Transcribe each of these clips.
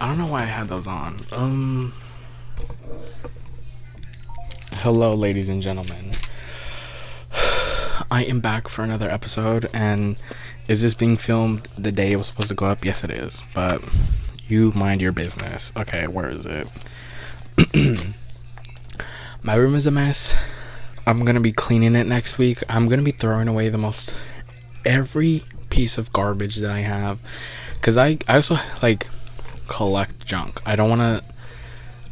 don't know why I had those on. Hello, ladies and gentlemen. I am back for another episode, and is this being filmed the day it was supposed to go up? Yes, it is, but you mind your business. Okay, where is it? My room is a mess. I'm gonna be cleaning it next week. I'm gonna be throwing away every piece of garbage that I have, because I also like collect junk. I don't want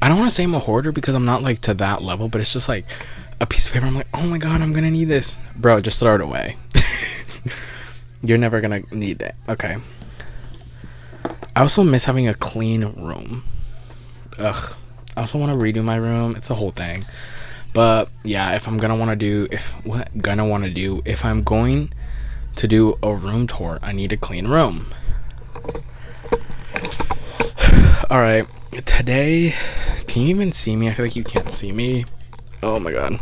to say I'm a hoarder, because I'm not like to that level, but it's just like a piece of paper. I'm like, oh my god, I'm gonna need this, bro. Just throw it away. You're never gonna need it. Okay. I also miss having a clean room. Ugh. I also want to redo my room. It's a whole thing. But yeah, if I'm gonna want to do, if I'm going to do a room tour, I need a clean room. All right. Today, can you even see me? I feel like you can't see me. Oh my god.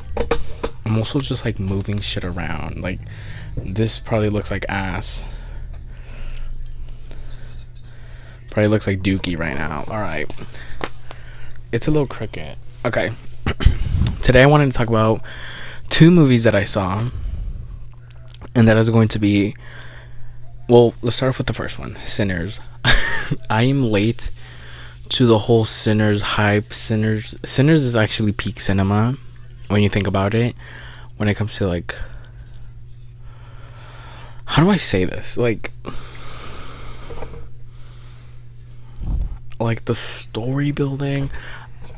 I'm also just like moving shit around. Like, this probably looks like ass. Probably looks like dookie right now. Alright. It's a little crooked. Okay. Today I wanted to talk about 2 movies that I saw. And that is going to be... Well, let's start off with the first one. Sinners. I am late to the whole Sinners hype. Sinners is actually peak cinema when you think about it. When it comes to like... How do I say this? Like the story building,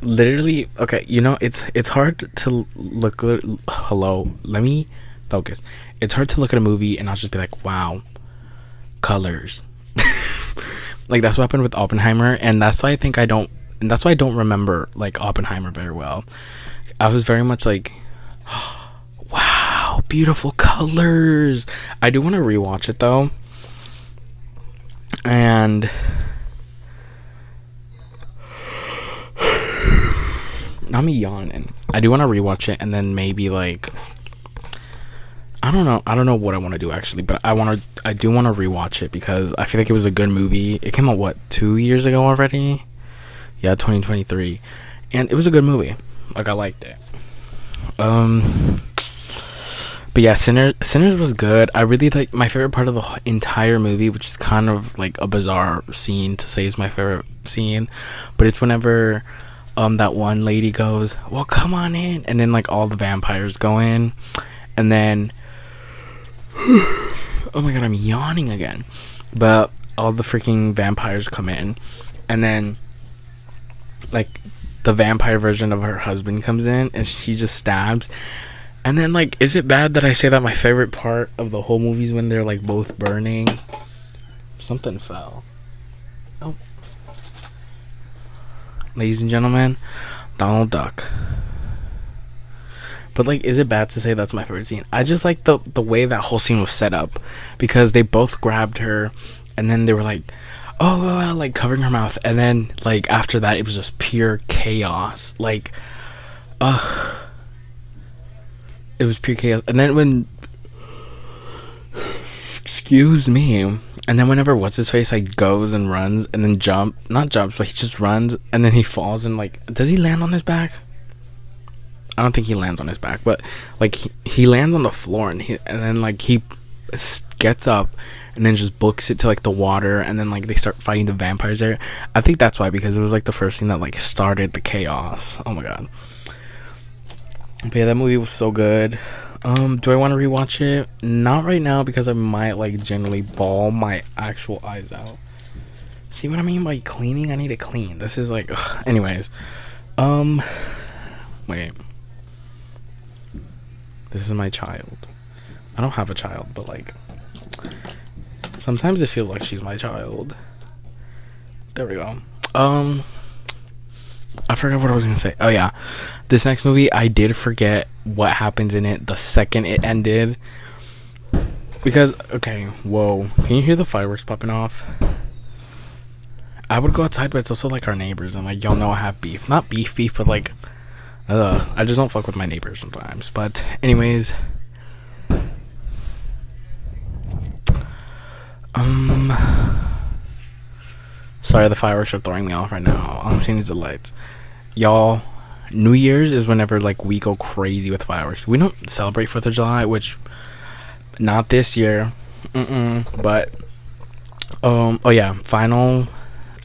literally. Okay, it's hard to look at... Hello, let me focus. It's hard to look at a movie and I'll just be like, wow, colors. Like, that's what happened with Oppenheimer, and that's why I don't remember like Oppenheimer very well. I was very much like, wow, beautiful colors. I do want to rewatch it though, and I'm yawning. I do want to rewatch it, and then maybe like, I don't know what I want to do actually, but I do want to rewatch it because I feel like it was a good movie. It came out 2 years ago already? Yeah, 2023, and it was a good movie. Like, I liked it. But yeah, Sinners was good. I really like... My favorite part of the entire movie, which is kind of like a bizarre scene to say is my favorite scene, but it's whenever that one lady goes, well, come on in, and then like all the vampires go in, and then oh my god, I'm yawning again. But all the freaking vampires come in, and then like the vampire version of her husband comes in, and she just stabs. And then, like, is it bad that I say that my favorite part of the whole movie is when they're like both burning? Something fell. Oh, ladies and gentlemen, Donald Duck. But like, is it bad to say that's my favorite scene? I just like the way that whole scene was set up, because they both grabbed her, and then they were like, oh, like covering her mouth, and then like after that it was just pure chaos. Like, it was pure chaos. And then when, excuse me, and then whenever what's his face like goes and runs and then not jumps, but he just runs, and then he falls, and like, does he land on his back? I don't think he lands on his back, but like he lands on the floor, and then like he gets up and then just books it to like the water, and then like they start fighting the vampires there. I think that's why, because it was like the first thing that like started the chaos. Oh my god. But yeah, that movie was so good. Do I want to rewatch it? Not right now, because I might like generally bawl my actual eyes out. See what I mean by cleaning? I need to clean. This is like, ugh. Anyways, wait. This is my child. I don't have a child, but like, sometimes it feels like she's my child. There we go. I forgot what I was gonna say. Oh yeah, this next movie, I did forget what happens in it the second it ended. Because, okay, whoa, can you hear the fireworks popping off? I would go outside, but it's also like our neighbors, and like, y'all know I have beef. Not beef, but like, I just don't fuck with my neighbors sometimes. But anyways, Sorry, the fireworks are throwing me off right now. All I'm seeing is the lights. Y'all, New Year's is whenever like we go crazy with fireworks. We don't celebrate 4th of July, which not this year. But oh yeah, final.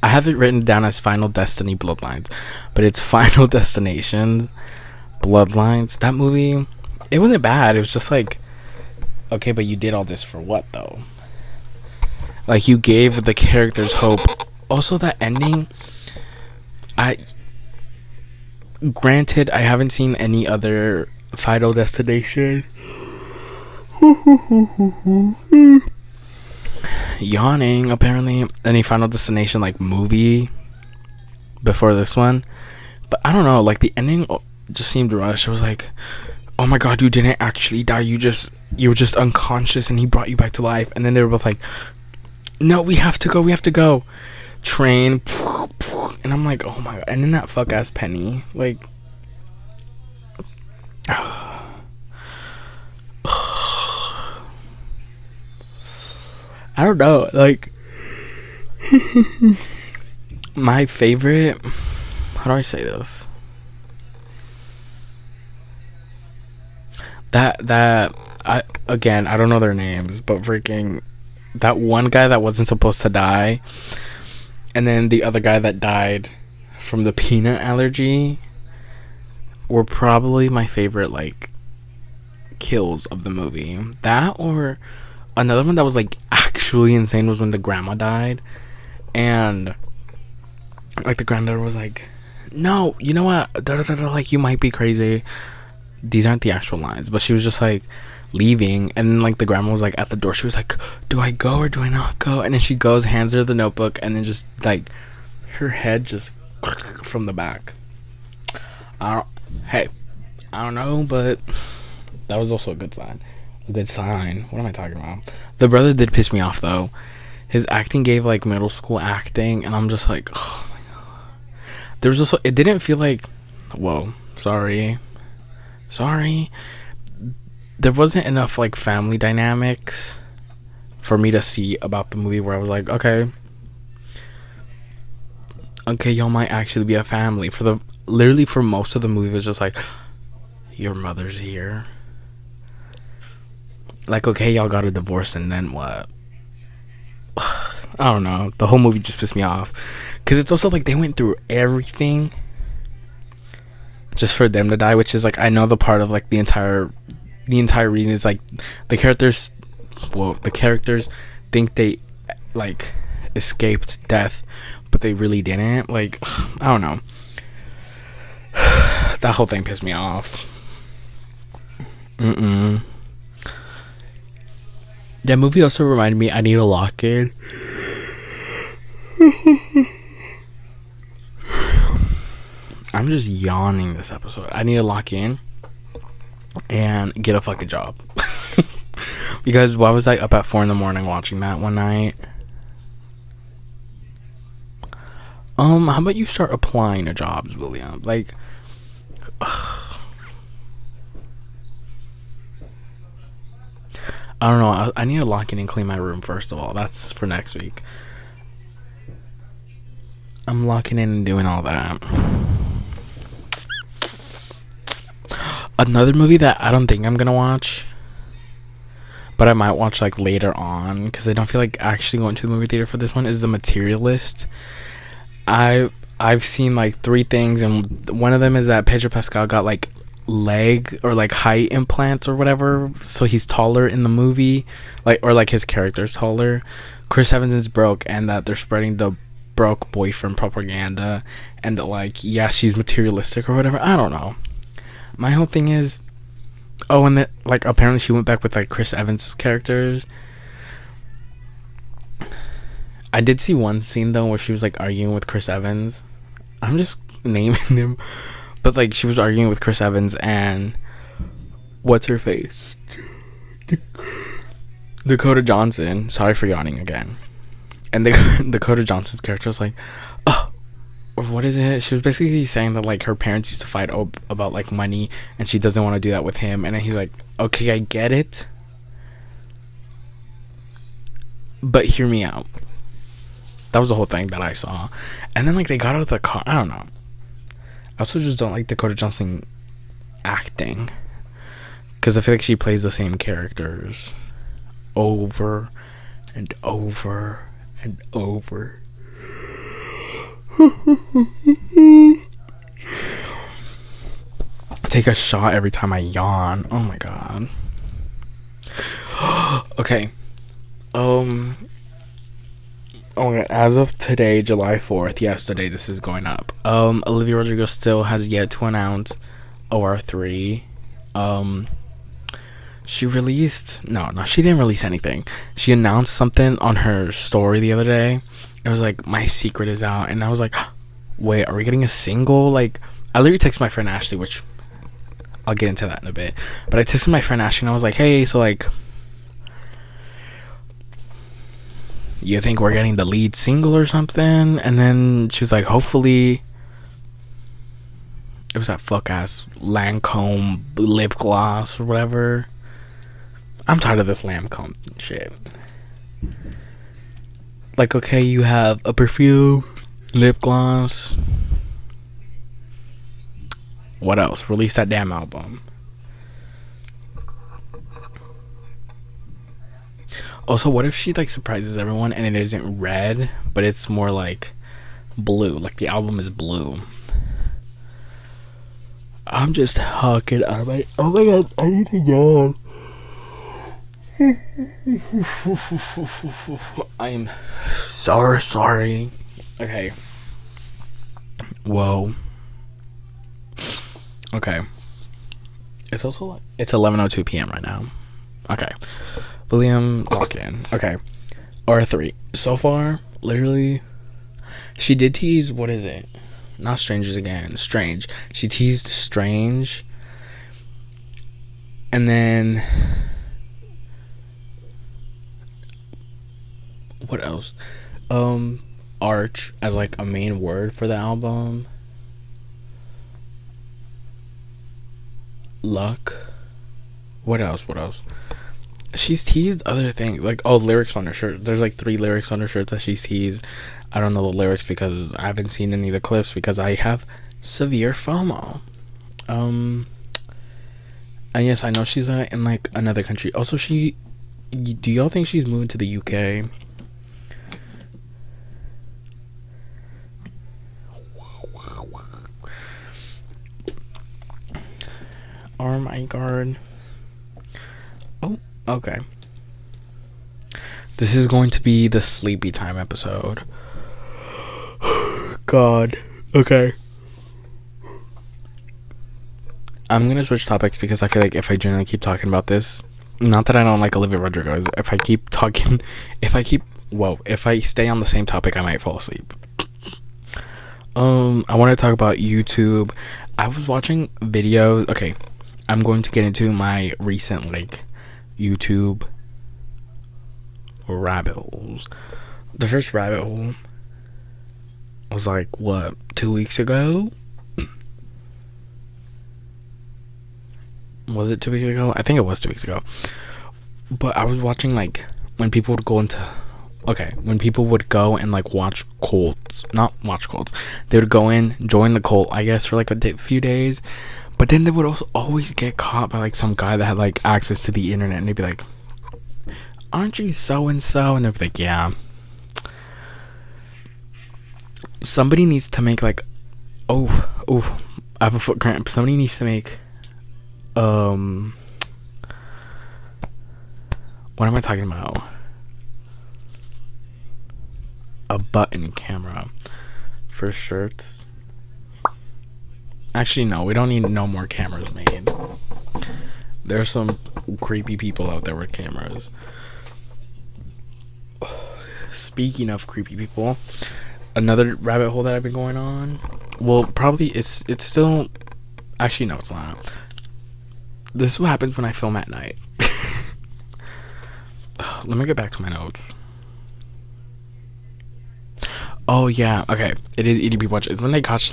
I have it written down as Final Destiny Bloodlines, but it's Final Destination Bloodlines. That movie, it wasn't bad. It was just like, okay, but you did all this for what though? Like, you gave the characters hope. Also, that ending, granted, I haven't seen any other Final Destination. Yawning, apparently, any Final Destination like movie before this one. But I don't know, like the ending just seemed rushed. I was like, oh my god, you didn't actually die. You were just unconscious and he brought you back to life. And then they were both like, no, we have to go. Train. And I'm like, oh my god. And then that fuck ass Penny. Like, I don't know. Like, my favorite. How do I say this? That I don't know their names, but freaking that one guy that wasn't supposed to die, and then the other guy that died from the peanut allergy were probably my favorite like kills of the movie. That, or another one that was like actually insane was when the grandma died, and like the granddaughter was like, no, you know what, like, you might be crazy. These aren't the actual lines, but she was just like leaving, and then like the grandma was like at the door. She was like, do I go or do I not go? And then she goes, hands her the notebook, and then just like her head just from the back. I don't know, but that was also a good sign. What am I talking about? The brother did piss me off though. His acting gave like middle school acting, and I'm just like, oh my god. There was also, it didn't feel like, whoa, sorry, there wasn't enough like family dynamics for me to see about the movie where I was like, okay, y'all might actually be a family. Literally for most of the movie, it was just like, your mother's here, like, okay, y'all got a divorce, and then what? I don't know, the whole movie just pissed me off, because it's also like they went through everything just for them to die, which is like, I know the part of like the entire reason is like the characters think they like escaped death, but they really didn't. Like, I don't know. That whole thing pissed me off. That movie also reminded me I need to lock in. I'm just yawning this episode. I need to lock in and get a fucking job. Because why was I up at 4 a.m. watching that one night? How about you start applying to jobs, William? Like, I don't know. I need to lock in and clean my room first of all. That's for next week. I'm locking in and doing all that. Another movie that I don't think I'm gonna watch, but I might watch like later on, because I don't feel like actually going to the movie theater for this one, is The Materialist. I've seen like 3 things, and one of them is that Pedro Pascal got like leg or like height implants or whatever, so he's taller in the movie, like, or like his character's taller. Chris Evans is broke, and that they're spreading the broke boyfriend propaganda, and that like, yeah, she's materialistic or whatever. I don't know. My whole thing is, oh, and that like apparently she went back with like Chris Evans' characters. I did see one scene though where she was like arguing with Chris Evans. I'm just naming him, but like she was arguing with Chris Evans and what's her face, Dakota Johnson. Sorry for yawning again. And Dakota Johnson's character was like, oh, what is it? She was basically saying that like her parents used to fight about like money, and she doesn't want to do that with him. And then he's like, okay, I get it, but hear me out. That was the whole thing that I saw. And then like they got out of the car. I don't know. I also just don't like Dakota Johnson acting, because I feel like she plays the same characters over and over and over. Take a shot every time I yawn. Oh my god. Okay. Okay, as of today, July 4th, yesterday this is going up. Olivia Rodrigo still has yet to announce OR3. She released she didn't release anything. She announced something on her story the other day. It was like, my secret is out, and I was like, wait, are we getting a single? Like, I literally texted my friend Ashley, which I'll get into that in a bit. But I texted my friend Ashley and I was like, hey, so like, you think we're getting the lead single or something? And then she was like, hopefully. It was that fuck ass Lancome lip gloss or whatever. I'm tired of this Lancome shit. Like, okay, you have a perfume, lip gloss. What else? Release that damn album. Also, what if she like surprises everyone and it isn't red, but it's more like blue? Like the album is blue. I'm just hucking out of my. Oh my god, I need to yawn. I'm so sorry. Okay. Whoa. Okay. It's also like it's 11:02 p.m. right now. Okay. William lock in. Okay. R3. So far, literally, she did tease. What is it? Not Strangers Again. Strange. She teased Strange. And then what else? Arch as like a main word for the album. Luck. What else? She's teased other things, like lyrics on her shirt. There's like 3 lyrics on her shirt that she's teased. I don't know the lyrics because I haven't seen any of the clips because I have severe FOMO. And yes, I know she's in like another country. Also, do y'all think she's moving to the UK? Oh my god. Oh, okay. This is going to be the sleepy time episode. God. Okay. I'm gonna switch topics because I feel like if I generally keep talking about this, not that I don't like Olivia Rodrigo, is if I stay on the same topic, I might fall asleep. I want to talk about YouTube. I was watching videos. Okay, I'm going to get into my recent like YouTube rabbit holes. The first rabbit hole was like 2 weeks ago. Was it 2 weeks ago? I think it was 2 weeks ago. But I was watching like when people would go and like watch cults. Not watch cults. They would go in, join the cult, I guess, for like a few days. But then they would also always get caught by like some guy that had like access to the internet, and they'd be like, aren't you so and so? And they'd be like, yeah. Somebody needs to make like I have a foot cramp. Somebody needs to make what am I talking about? A button camera for shirts. Actually, no, we don't need no more cameras made. There's some creepy people out there with cameras. Speaking of creepy people, another rabbit hole that I've been going on. Well, probably it's still. Actually, no, it's not. This is what happens when I film at night. Let me get back to my notes. Oh yeah, okay. It is EDP Watch. It's when they catch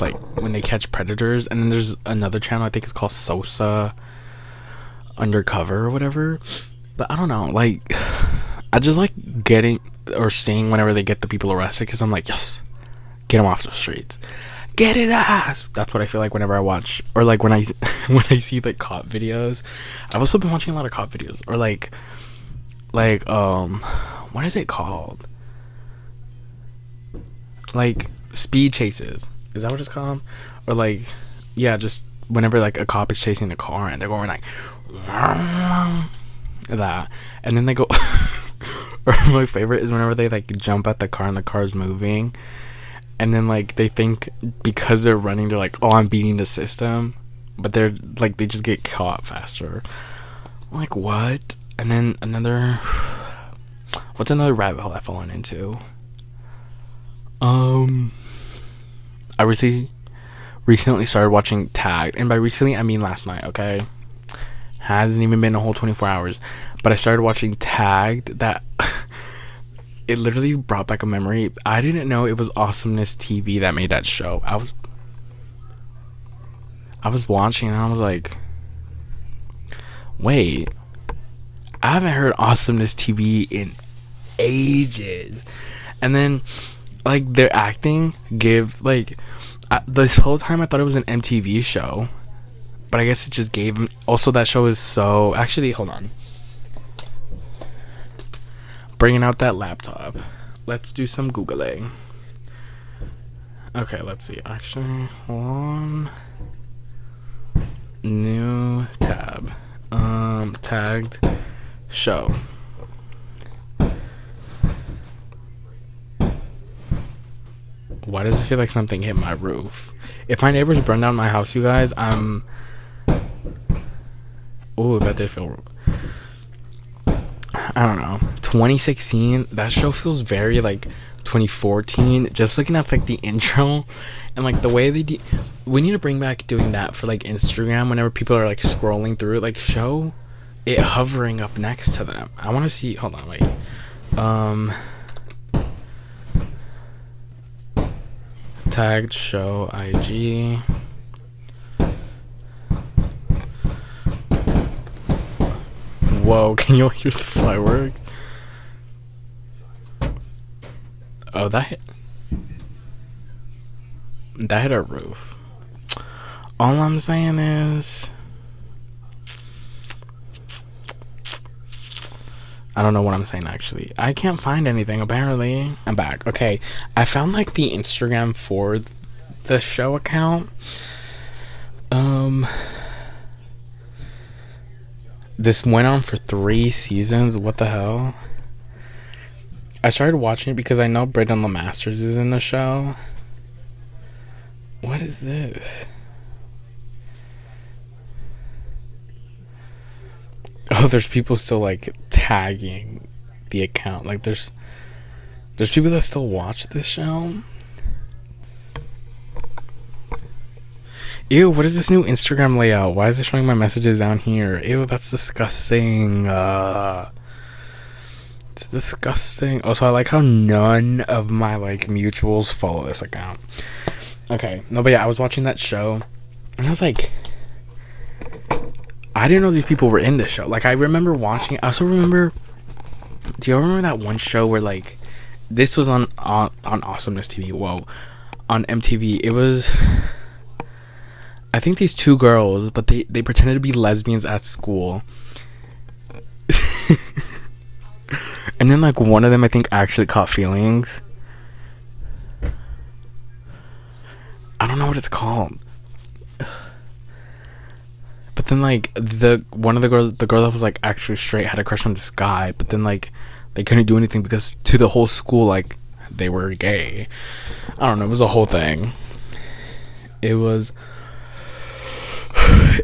predators, and then there's another channel, I think it's called Sosa Undercover or whatever. But I don't know, like I just like getting or sing whenever they get the people arrested, because I'm like, yes, get them off the streets, get his ass. That's what I feel like whenever I watch, or like when I when I see like cop videos. I've also been watching a lot of cop videos, or like what is it called? Like speed chases. Is that what it's called? Or like, yeah, just whenever like a cop is chasing the car and they're going like that, and then they go. Or my favorite is whenever they like jump at the car and the car's moving, and then like they think because they're running, they're like, oh, I'm beating the system, but they're like, they just get caught faster. I'm like, what? And then what's another rabbit hole I've fallen into? I recently started watching Tagged, and by recently I mean last night. Okay, hasn't even been a whole 24 hours, but I started watching Tagged. That it literally brought back a memory. I didn't know it was Awesomeness TV that made that show. I was watching and I was like, wait, I haven't heard Awesomeness TV in ages. And then like their acting give like this whole time I thought it was an MTV show, but I guess it just gave them. Also, that show is so, actually, hold on, bringing out that laptop, let's do some googling. Okay, let's see. Actually, hold on. New tab. Tagged show. Why does it feel like something hit my roof? If my neighbors burn down my house, you guys, oh, that did feel. I don't know. 2016. That show feels very like 2014. Just looking at like the intro and like the way they we need to bring back doing that for like Instagram. Whenever people are like scrolling through it, like show it hovering up next to them. I want to see. Hold on, wait. Tagged show IG. Whoa, can you all hear the fireworks? Oh, that hit our roof. All I'm saying is, I don't know what I'm saying actually. I can't find anything apparently. I'm back. Okay, I found like the Instagram for the show account. This went on for 3 seasons. What the hell? I started watching it because I know Brendan LeMasters is in the show. What is this? Oh, there's people still like tagging the account. Like there's people that still watch this show. Ew, what is this new Instagram layout? Why is it showing my messages down here? Ew, that's disgusting. It's disgusting. Also, I like how none of my like mutuals follow this account. Okay, no, but yeah, I was watching that show and I was like, I didn't know these people were in this show. Like, I remember watching. I also remember. Do you remember that one show where like, this was on Awesomeness TV? Whoa, on MTV. It was, I think, these 2 girls, but they pretended to be lesbians at school. And then like one of them, I think, actually caught feelings. I don't know what it's called. But then like the girl that was like actually straight had a crush on this guy, but then like they couldn't do anything because to the whole school like they were gay. I don't know, it was a whole thing. It was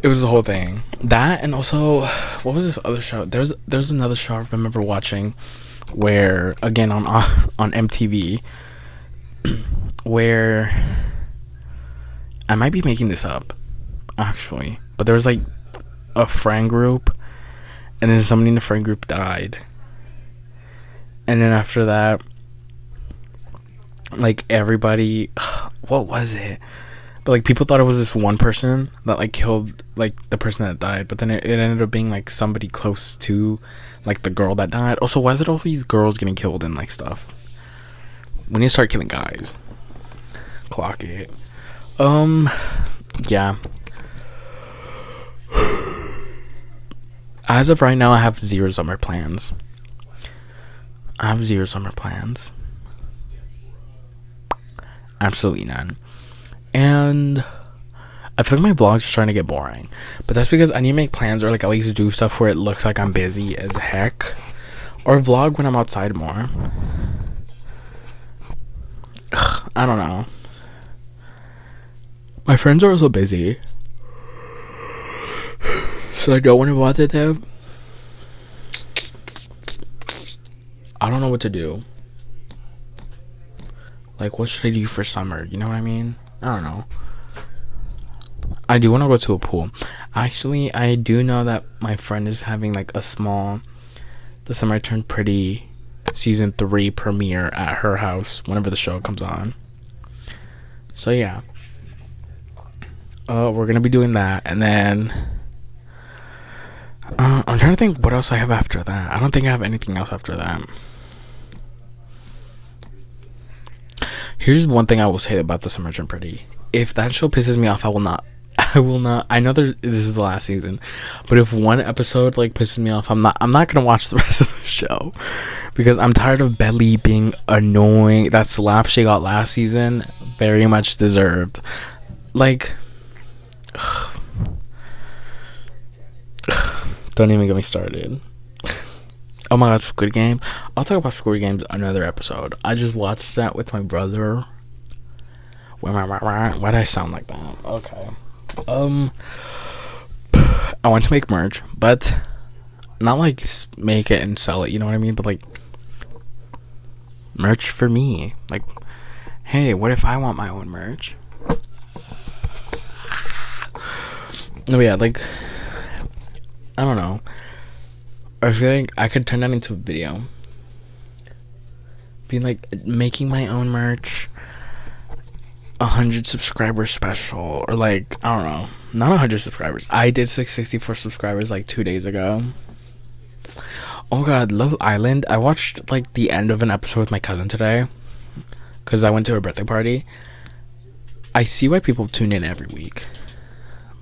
the whole thing. That, and also, what was this other show? There's another show I remember watching where, again, on MTV, where I might be making this up actually, but there was like a friend group, and then somebody in the friend group died, and then after that, like everybody, what was it? But like people thought it was this one person that like killed like the person that died, but then it ended up being like somebody close to like the girl that died. Also, why is it always girls getting killed and like stuff? We need to start killing guys. Clock it. Yeah. As of right now, I have zero summer plans. Absolutely none. And I feel like my vlogs are starting to get boring. But that's because I need to make plans or like at least do stuff where it looks like I'm busy as heck. Or vlog when I'm outside more. I don't know. My friends are also busy, so I don't want to bother them. I don't know what to do. Like, what should I do for summer? You know what I mean? I don't know. I do want to go to a pool. Actually, I do know that my friend is having like a small The Summer Turned Pretty season 3 premiere at her house whenever the show comes on. So yeah. We're gonna be doing that, and then I'm trying to think what else I have after that. I don't think I have anything else after that. Here's one thing I will say about The Summer Turned Pretty. If that show pisses me off, I will not. I know this is the last season, but if one episode like pisses me off, I'm not gonna watch the rest of the show because I'm tired of Belly being annoying. That slap she got last season, very much deserved. Like. Don't even get me started. Oh my god, Squid Game. I'll talk about Squid Games another episode. I just watched that with my brother. Why did I sound like that? Okay. I want to make merch, but not like make it and sell it, you know what I mean? But like merch for me. Like, hey, what if I want my own merch? No, yeah, like, I don't know. I feel like I could turn that into a video. Being like, making my own merch, 100 subscribers special, or like, I don't know. Not 100 subscribers. I did 664 subscribers like 2 days ago. Oh god, Love Island. I watched like the end of an episode with my cousin today because I went to her birthday party. I see why people tune in every week,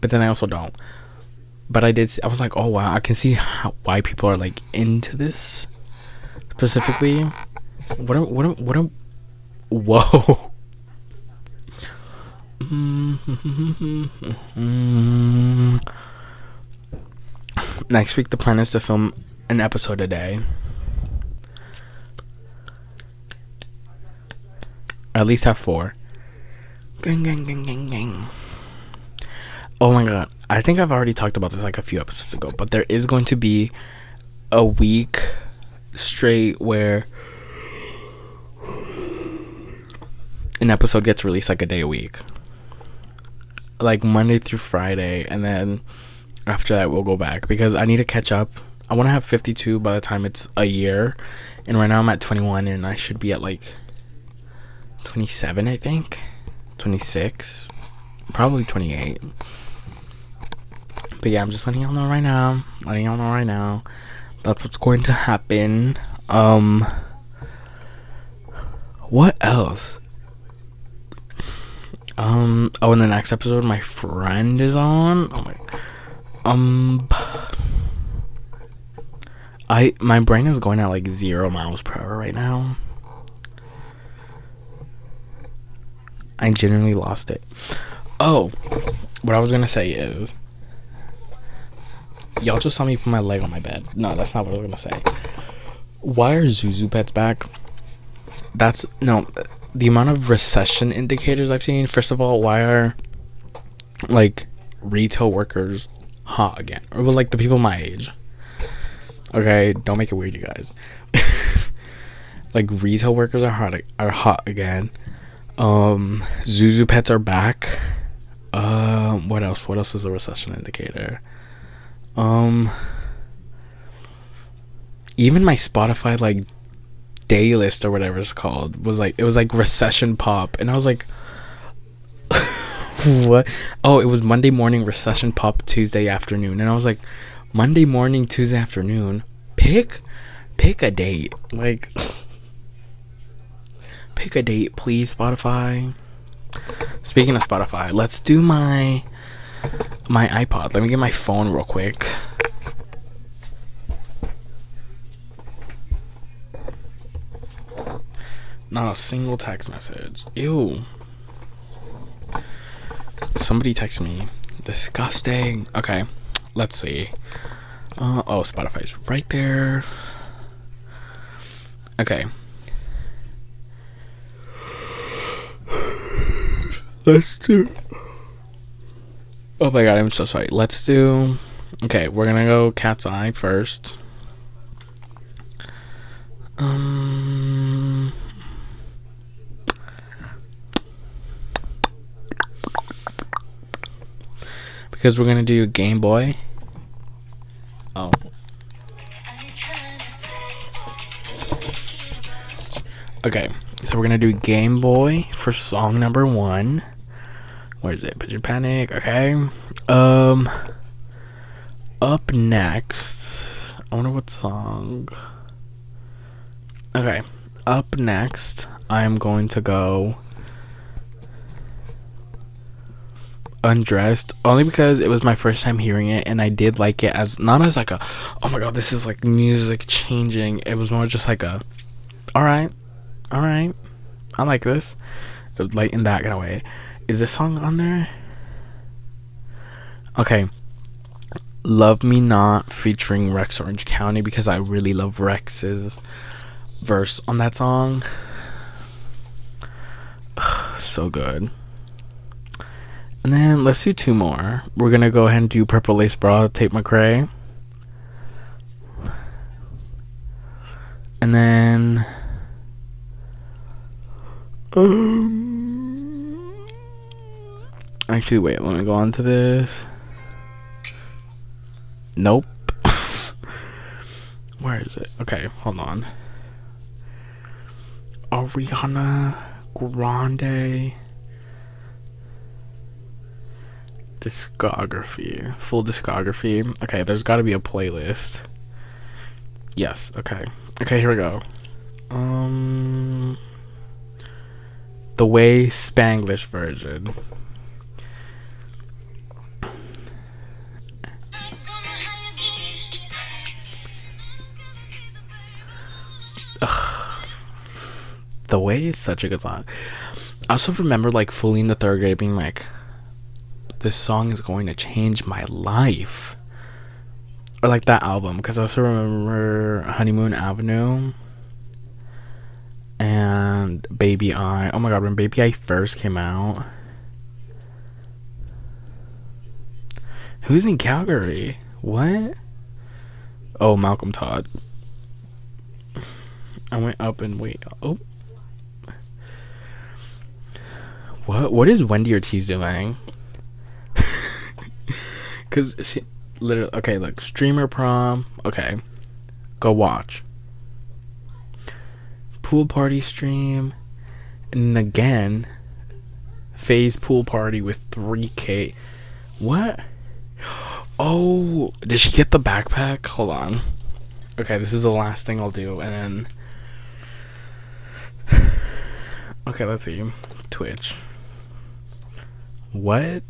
but then I also don't. But I was like, oh wow, I can see why people are like into this specifically. Whoa. Next week the plan is to film an episode a day, or at least have 4. Gang. Oh my god, I think I've already talked about this like a few episodes ago, but there is going to be a week straight where an episode gets released like a day a week, like Monday through Friday, and then after that we'll go back because I need to catch up. I want to have 52 by the time it's a year, and right now I'm at 21 and I should be at like 27, I think 26, probably 28. But yeah, I'm just letting y'all know right now. That's what's going to happen. What else? In the next episode, my friend is on. My brain is going at like 0 miles per hour right now. I genuinely lost it. Oh, what I was gonna say is, y'all just saw me put my leg on my bed. No, that's not what I was gonna say. Why are Zuzu pets back? The amount of recession indicators I've seen. First of all, why are like retail workers hot again? Or like the people my age. Okay, don't make it weird, you guys. Like retail workers are hot again. Zuzu pets are back. What else? What else is a recession indicator? Even my Spotify like day list or whatever it's called was like, it was like recession pop, and I was like, What? Oh, it was Monday morning recession pop Tuesday afternoon, and I was like, Monday morning, Tuesday afternoon. Pick a date. Like, pick a date, please, Spotify. Speaking of Spotify, let's do my iPod. Let me get my phone real quick. Not a single text message. Ew. Somebody text me. Disgusting. Okay, let's see. Oh, Spotify's right there. Okay. Let's do. Oh my god, I'm so sorry. Let's do. Okay, we're gonna go Cat's Eye first. Because we're gonna do Game Boy. Oh. Okay, so we're gonna do Game Boy for song number 1. Where is it? Pigeon Panic. Okay. Up next, I wonder what song. Okay, up next, I am going to go Undressed, only because it was my first time hearing it, and I did like it as not as like a, oh my god, this is like music changing. It was more just like a, all right, I like this, like in that kind of way. Is this song on there? Okay, Love Me Not featuring Rex Orange County, because I really love Rex's verse on that song. So good. And then let's do 2 more. We're gonna go ahead and do Purple Lace Bra, Tate McRae. And then actually wait, let me go on to this. Nope. Where is it? Okay, hold on. Ariana Grande discography, full discography. Okay, there's got to be a playlist. Yes. Okay, here we go. The Way Spanglish version. Ugh. The Way is such a good song. I also remember like fully in the 3rd grade being like, this song is going to change my life. Or like that album, because I also remember Honeymoon Avenue and Baby I. Oh my god, when Baby I first came out. Who's in Calgary? What? Oh, Malcolm Todd. I went up and wait. Oh. What is Wendy Ortiz doing? Because she literally, okay, look, Streamer Prom, okay, go watch. Pool Party stream, and again, Phase Pool Party with 3K. What? Oh, did she get the backpack? Hold on. Okay, this is the last thing I'll do, and then. Okay, let's see. Twitch. What?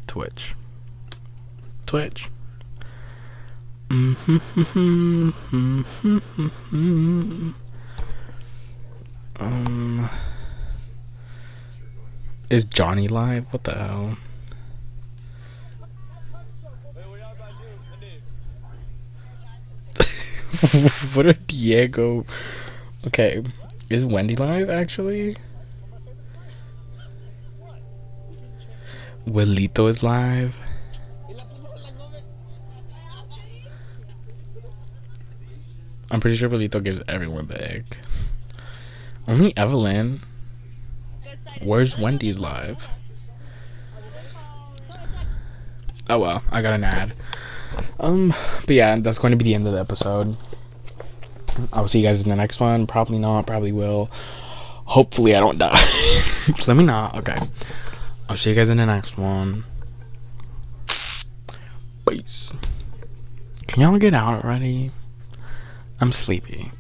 Twitch. Is Johnny live? What the hell? What a Diego. Okay, is Wendy live actually? Willito is live. I'm pretty sure Willito gives everyone the egg. Only Evelyn. Where's Wendy's live? Oh well, I got an ad. But yeah, that's going to be the end of the episode. I'll see you guys in the next one. Probably not, probably will. Hopefully I don't die. Let me not. Okay. I'll see you guys in the next one. Peace. Can y'all get out already? I'm sleepy.